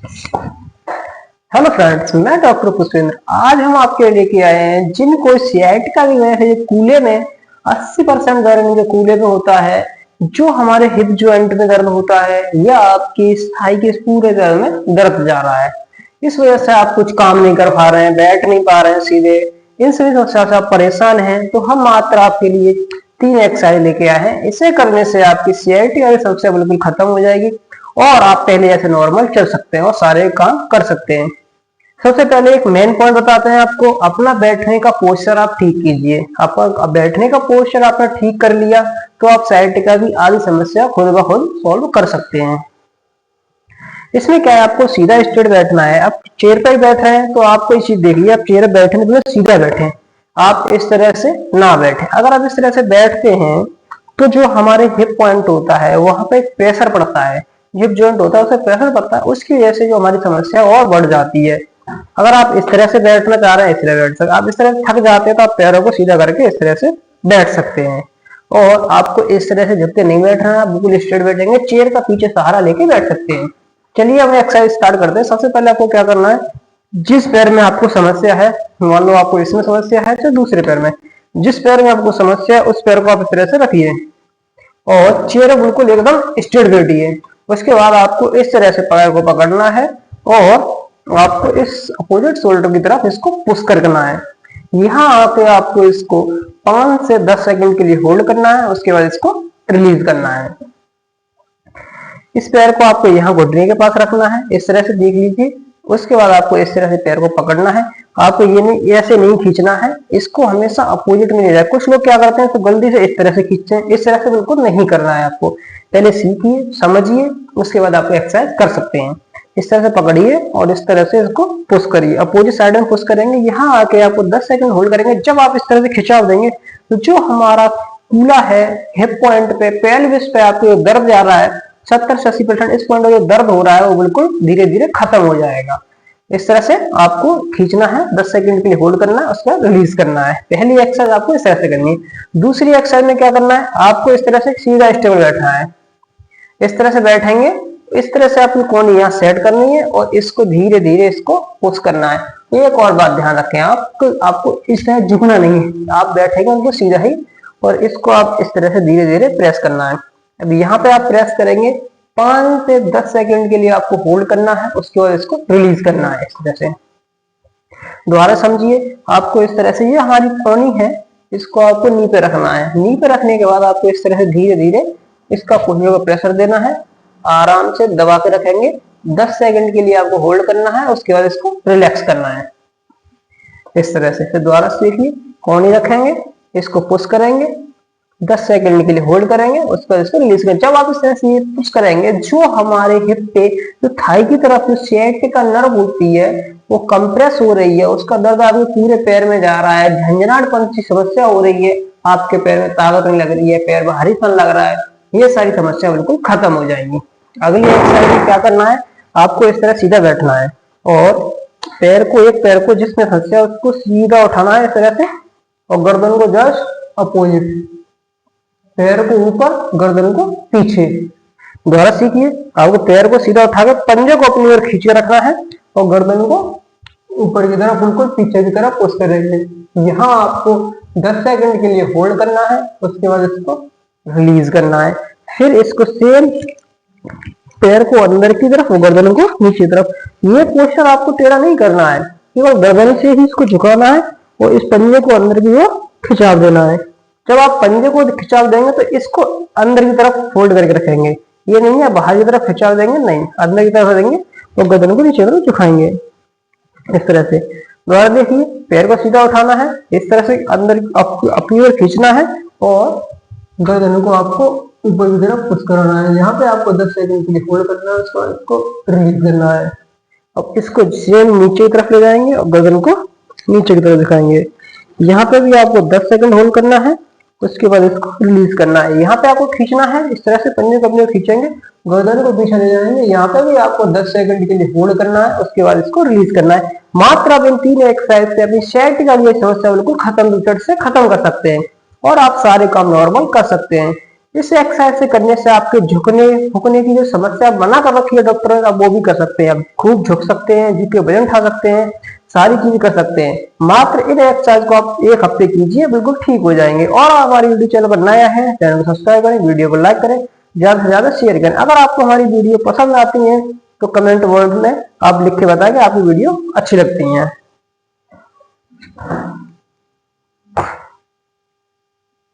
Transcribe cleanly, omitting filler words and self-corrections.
Hello friends, मैं doctor Pushpendra. आज हम आपके लिए लेके आए हैं जिनको सियाटिका की वजह से कूल्हे में 80% दर्द जो कूल्हे में होता है, जो हमारे हिप जॉइंट में दर्द होता है या आपकी थाई के पूरे दर्द में दर्द जा रहा है। इस वजह से आप कुछ काम नहीं कर पा रहे हैं, बैठ नहीं पा रहे हैं सीधे, इन सभी समस्या से आप परेशान हैं, तो हम मात्र आपके लिए 3 एक्सरसाइज लेके आए हैं। इसे करने से आपकी सियाटिका की समस्या बिल्कुल खत्म हो जाएगी और आप पहले जैसे नॉर्मल चल सकते हैं और सारे काम कर सकते हैं। सबसे पहले एक मेन पॉइंट बताते हैं आपको। अपना बैठने का पोस्चर आप ठीक कीजिए। आपका बैठने का पोस्चर आपने ठीक कर लिया तो आप साइटिका की आधी समस्या खुद ब खुद सॉल्व कर सकते हैं। इसमें क्या है, आपको सीधा स्ट्रेट बैठना है। आप चेयर पर बैठ रहे हैं तो आपको इस चीज देखिए, आप चेयर बैठने तो सीधा बैठे, आप इस तरह से ना बैठे। अगर आप इस तरह से बैठते हैं तो जो हमारे हिप पॉइंट होता है वहां पे प्रेशर पड़ता है, हिप जॉइंट होता है उसे प्रेशर पड़ता है, उसकी वजह से जो हमारी समस्या और बढ़ जाती है। अगर आप इस तरह से बैठना चाह रहे हैं, इस तरह बैठ सकते। आप इस तरह थक जाते हैं तो आप पैरों को सीधा करके इस तरह से बैठ सकते हैं। और आपको इस तरह से झुक के नहीं बैठना है, बिल्कुल स्ट्रेट बैठेंगे, चेयर का पीछे सहारा लेके बैठ सकते हैं। चलिए हम एक्सरसाइज स्टार्ट करते हैं। सबसे पहले आपको क्या करना है, जिस पैर में आपको समस्या है, मान लो आपको इसमें समस्या है तो दूसरे पैर में, जिस पैर में आपको समस्या है उस पैर को आप इस तरह से रखिए और चेयर बिल्कुल एकदम स्ट्रेट बैठिए। उसके बाद आपको इस तरह से पैर को पकड़ना है और आपको इस अपोजिट शोल्डर की तरफ इसको पुश करना है। यहाँ आके आपको इसको 5 से 10 सेकंड के लिए होल्ड करना है, उसके बाद इसको रिलीज करना है। इस पैर को आपको यहाँ घुटने के पास रखना है, इस तरह से देख लीजिए। उसके बाद आपको इस तरह से पैर को पकड़ना है। आपको ये नहीं, ऐसे नहीं खींचना है, इसको हमेशा अपोजिट में ले जाए। कुछ लोग क्या करते हैं तो गलती से इस तरह से खींचते हैं, इस तरह से बिल्कुल नहीं करना है। आपको पहले सीखिए, समझिए, उसके बाद आप एक्सरसाइज कर सकते हैं। इस तरह से पकड़िए और इस तरह से इसको पुश करिए, अपोजिट साइड में पुश करेंगे। यहाँ आके आपको 10 सेकंड होल्ड करेंगे। जब आप इस तरह से खिंचाव देंगे तो जो हमारा कूला है हिप पॉइंट पे, पेल्विस पे आपको दर्द जा रहा है 70 से 80%, इस पॉइंट में जो दर्द हो रहा है वो बिल्कुल धीरे धीरे खत्म हो जाएगा। इस तरह से आपको खींचना है, 10 सेकंड के लिए होल्ड करना है, उसके बाद रिलीज करना है। पहली एक्सरसाइज आपको इस तरह से करनी है। दूसरी एक्सरसाइज में क्या करना है, आपको इस तरह से सीधा स्टेबल बैठना है। इस तरह से बैठेंगे, इस तरह से आपकी कोहनी यहाँ सेट करनी है और इसको धीरे धीरे इसको पुश करना है। एक और बात ध्यान रखें, आपको इस तरह झुकना नहीं है, आप बैठेंगे उनको सीधा ही और इसको आप इस तरह से धीरे धीरे प्रेस करना है। अब यहाँ पे आप प्रेस करेंगे, 5 से 10 सेकंड के लिए आपको होल्ड करना है, उसके बाद इसको रिलीज करना है। इस तरह से दोबारा समझिए, आपको इस तरह से, ये हमारी कोहनी है, इसको आपको नी पे रखना है। नी पे रखने के बाद आपको इस तरह से धीरे धीरे इसका कोहनियों को प्रेशर देना है, आराम से दबा के रखेंगे। 10 सेकंड के लिए आपको होल्ड करना है, उसके बाद इसको रिलैक्स करना है इस तरह से। फिर दोबारा सीखिए, कोहनी रखेंगे, इसको पुश करेंगे, 10 सेकंड के लिए होल्ड करेंगे, उसके बाद इसको रिलीज करेंगे। जब आप इस तरह से पुश करेंगे, जो हमारे हिप पे जो थाई की तरफ जो सियाटिका नर्व होती है वो कंप्रेस हो रही है, उसका दर्द आपके पूरे पैर में जा रहा है, झंझनाहटपन की समस्या हो रही है, आपके पैर में ताकत नहीं लग रही है, पैर में भारीपन लग रहा है, ये सारी समस्या बिल्कुल खत्म हो जाएंगी। अगली एक्सरसाइज में क्या करना है, आपको इस तरह सीधा बैठना है और एक पैर को जिसमें फंसा है उसको सीधा उठाना है इस तरह से और गर्दन को जस्ट अपोजिट, पैर को ऊपर गर्दन को पीछे। दोबारा सीखिए, आपको पैर को सीधा उठा के पंजे को अपनी ओर खींच के रखना है और गर्दन को ऊपर की तरफ बिल्कुल पीछे की तरफ पुश करेंगे। यहाँ आपको 10 सेकंड के लिए होल्ड करना है, उसके बाद इसको रिलीज करना है। फिर इसको सेम पैर को अंदर की तरफ, गर्दन को नीचे तरफ। ये पोस्चर आपको टेढ़ा नहीं करना है, केवल गर्दन से ही इसको झुकाना है और इस पंजे को अंदर की ओर खिंचाव देना है। जब आप पंजे को खिंचाव देंगे तो इसको अंदर की तरफ फोल्ड करके रखेंगे, ये नहीं है बाहर की तरफ खिंचाव देंगे, नहीं, अंदर की तरफ देंगे और गर्दन को नीचे तरफ झुकाएंगे इस तरह से। दोबारा देखिए, पैर को सीधा उठाना है, इस तरह से अंदर अपनी ओर खींचना है और गर्दन को आपको ऊपर की तरफ पुश करना है। यहाँ पे आपको 10 सेकंड के लिए होल्ड करना है, उसको इसको रिलीज करना है। अब इसको सेम नीचे की तरफ ले जाएंगे और गर्दन को नीचे की तरफ दिखाएंगे। यहाँ पे भी आपको 10 सेकंड होल्ड करना है, उसके बाद इसको रिलीज करना है। यहाँ पे आपको खींचना है, इस तरह से पंजे को अपने खींचेंगे, गर्दन को पीछे ले जाएंगे। यहाँ पे भी आपको 10 सेकंड के लिए होल्ड करना है, उसके बाद इसको रिलीज करना है। मात्र आप इन 3 एक्सरसाइज से अपनी सियाटिका की समस्या बिल्कुल खत्म, झट से खत्म कर सकते हैं और आप सारे काम नॉर्मल कर सकते हैं। इस एक्सरसाइज से करने से आपके झुकने फुकने की जो समस्या मना कर रखी है डॉक्टर ने, अब वो भी कर सकते हैं। अब खूब झुक सकते हैं, जी के वजन उठा सकते हैं, सारी चीजें कर सकते हैं। मात्र इन एक्सरसाइज को आप 1 हफ्ते कीजिए, बिल्कुल ठीक हो जाएंगे। और हमारी यूट्यूब चैनल पर नया है, चैनल को सब्सक्राइब करें, वीडियो को लाइक करें, ज्यादा से ज्यादा शेयर करें। अगर आपको हमारी वीडियो पसंद आती है तो कमेंट वर्ड में आप लिख के बताएं कि आपकी वीडियो अच्छी लगती है।